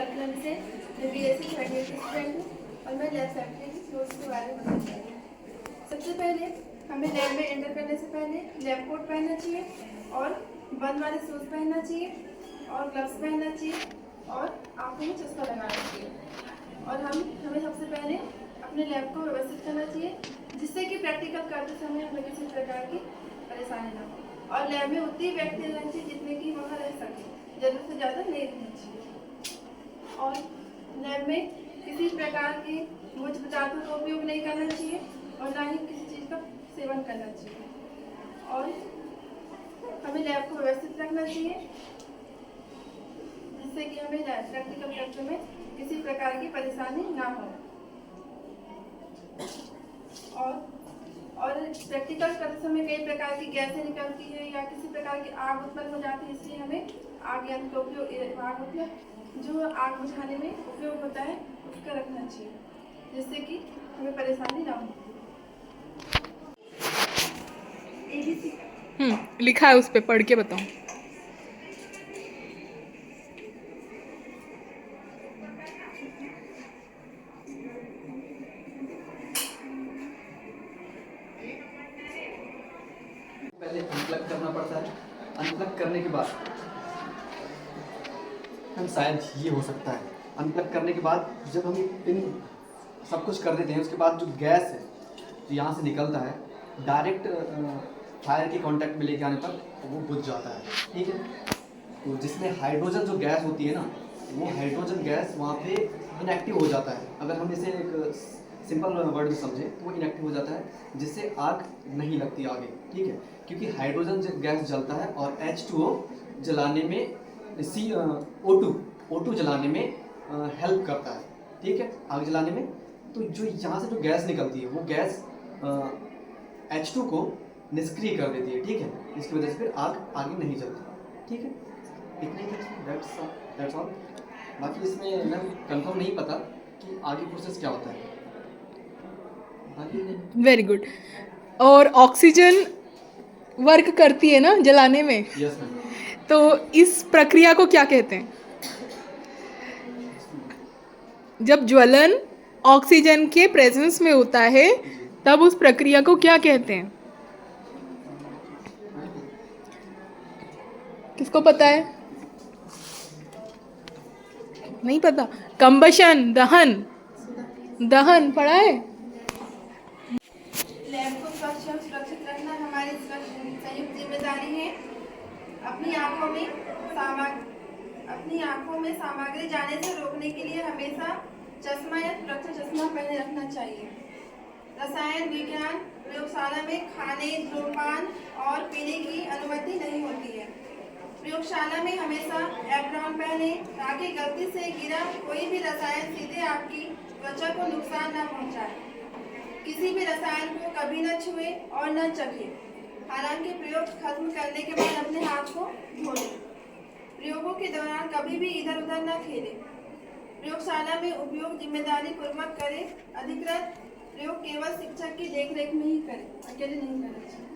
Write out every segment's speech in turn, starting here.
कल्पना से मैं BSc second year की स्टूडेंट हूँ और मैं लैब सेफ्टी की कोर्स के बारे में बताना चाहूँगी। सबसे पहले हमें लैब में एंटर करने से पहले लैब कोट पहनना चाहिए और बंद वाले शूज़ पहनना चाहिए और ग्लव्स पहनना चाहिए और आँखों में चश्मा लगाना चाहिए। और हमें सबसे पहले अपने लैब को व्यवस्थित करना चाहिए जिससे कि प्रैक्टिकल करते समय हमें किसी प्रकार की परेशानी न हो। और लैब में उतने व्यक्ति रहना चाहिए जितने कि वहाँ रह सकें, ज़रूरत से ज़्यादा नहीं रहना चाहिए। और लैब में किसी प्रकार के मुझ पदार्थों का उपयोग नहीं करना चाहिए और ना ही किसी चीज़ का सेवन करना चाहिए। और हमें लैब को व्यवस्थित रखना चाहिए जिससे कि हमें प्रैक्टिकल करते में किसी प्रकार की परेशानी ना हो। और प्रैक्टिकल करते समय कई प्रकार की गैसें निकलती है या किसी प्रकार की आग उत्पन्न हो जाती है, इसलिए हमें आग यंत्र का उपयोग आग मतलब जो आग बुझाने में उपयोग होता है उसका रखना चाहिए जिससे कि हमें परेशानी ना हो। लिखा है उस पे, पढ़ के बताओ। पहले अनप्लग करना पड़ता है। अनप्लग करने के बाद हम शायद ये हो सकता है, अनप्लग करने के बाद जब हम इन सब कुछ कर देते हैं उसके बाद जो गैस है जो यहाँ से निकलता है डायरेक्ट फायर के कांटेक्ट में लेके आने पर वो बुझ जाता है। ठीक है, तो जिसमें हाइड्रोजन जो गैस होती है ना, वो हाइड्रोजन गैस वहाँ पे इनएक्टिव हो जाता है। अगर हम इसे एक सिंपल वर्ड में समझें तो वो इनएक्टिव हो जाता है जिससे आग नहीं लगती आगे। ठीक है, क्योंकि हाइड्रोजन गैस जलता है और H2O जलाने में O2 जलाने में हेल्प करता है। ठीक है, आग जलाने में। तो जो यहाँ से जो गैस निकलती है वो गैस H2 को निष्क्रिय कर देती है। ठीक है, इसकी वजह से फिर आग आगे नहीं जलती। ठीक है, इतने ही, दैट्स ऑल। बाकी इसमें मैं कंफर्म नहीं पता कि आगे प्रोसेस क्या होता है। Very good. और ऑक्सीजन वर्क करती है ना जलाने में? Yes ma'am. तो इस प्रक्रिया को क्या कहते हैं? जब ज्वलन ऑक्सीजन के प्रेजेंस में होता है तब उस प्रक्रिया को क्या कहते हैं? किसको पता है? नहीं पता? कंबशन, दहन। दहन पढ़ा है? लैब को स्वच्छ और सुरक्षित रखना हमारी संयुक्त जिम्मेदारी है। अपनी आंखों में सामग्री जाने से रोकने के लिए हमेशा चश्मा या सुरक्षा चश्मा पहने रखना चाहिए। रसायन विज्ञान प्रयोगशाला में खाने, धूम्रपान और पीने की अनुमति नहीं होती है। प्रयोगशाला में हमेशा एप्रॉन पहने ताकि गलती से गिरा कोई भी रसायन सीधे आपकी त्वचा को नुकसान न पहुंचाए। किसी भी रसायन को कभी न छुए और न चखे। हालांकि प्रयोग खत्म करने के बाद अपने हाथ को धो लें। प्रयोगों के दौरान कभी भी इधर उधर न खेलें। प्रयोगशाला में उपयोग जिम्मेदारी पूर्वक करें। अधिकृत प्रयोग केवल शिक्षक की देखरेख में ही करें, अकेले नहीं करना चाहिए।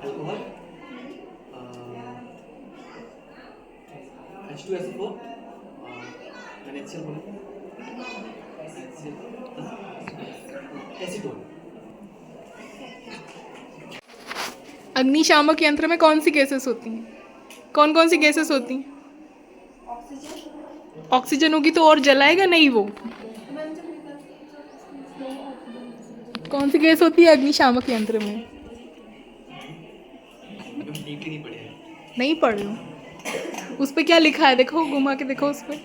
Alcohol, H2SO4, NaCl, acetone. अग्निशामक यंत्र में कौन सी गैसेस होती हैं? कौन कौन सी गैसेस होती हैं? ऑक्सीजन होगी तो और जलाएगा नहीं वो? कौन सी गैस होती है अग्निशामक यंत्र में? नहीं पढ़ रही हूँ। उस पे क्या लिखा है? देखो, घुमा के देखो उस पे।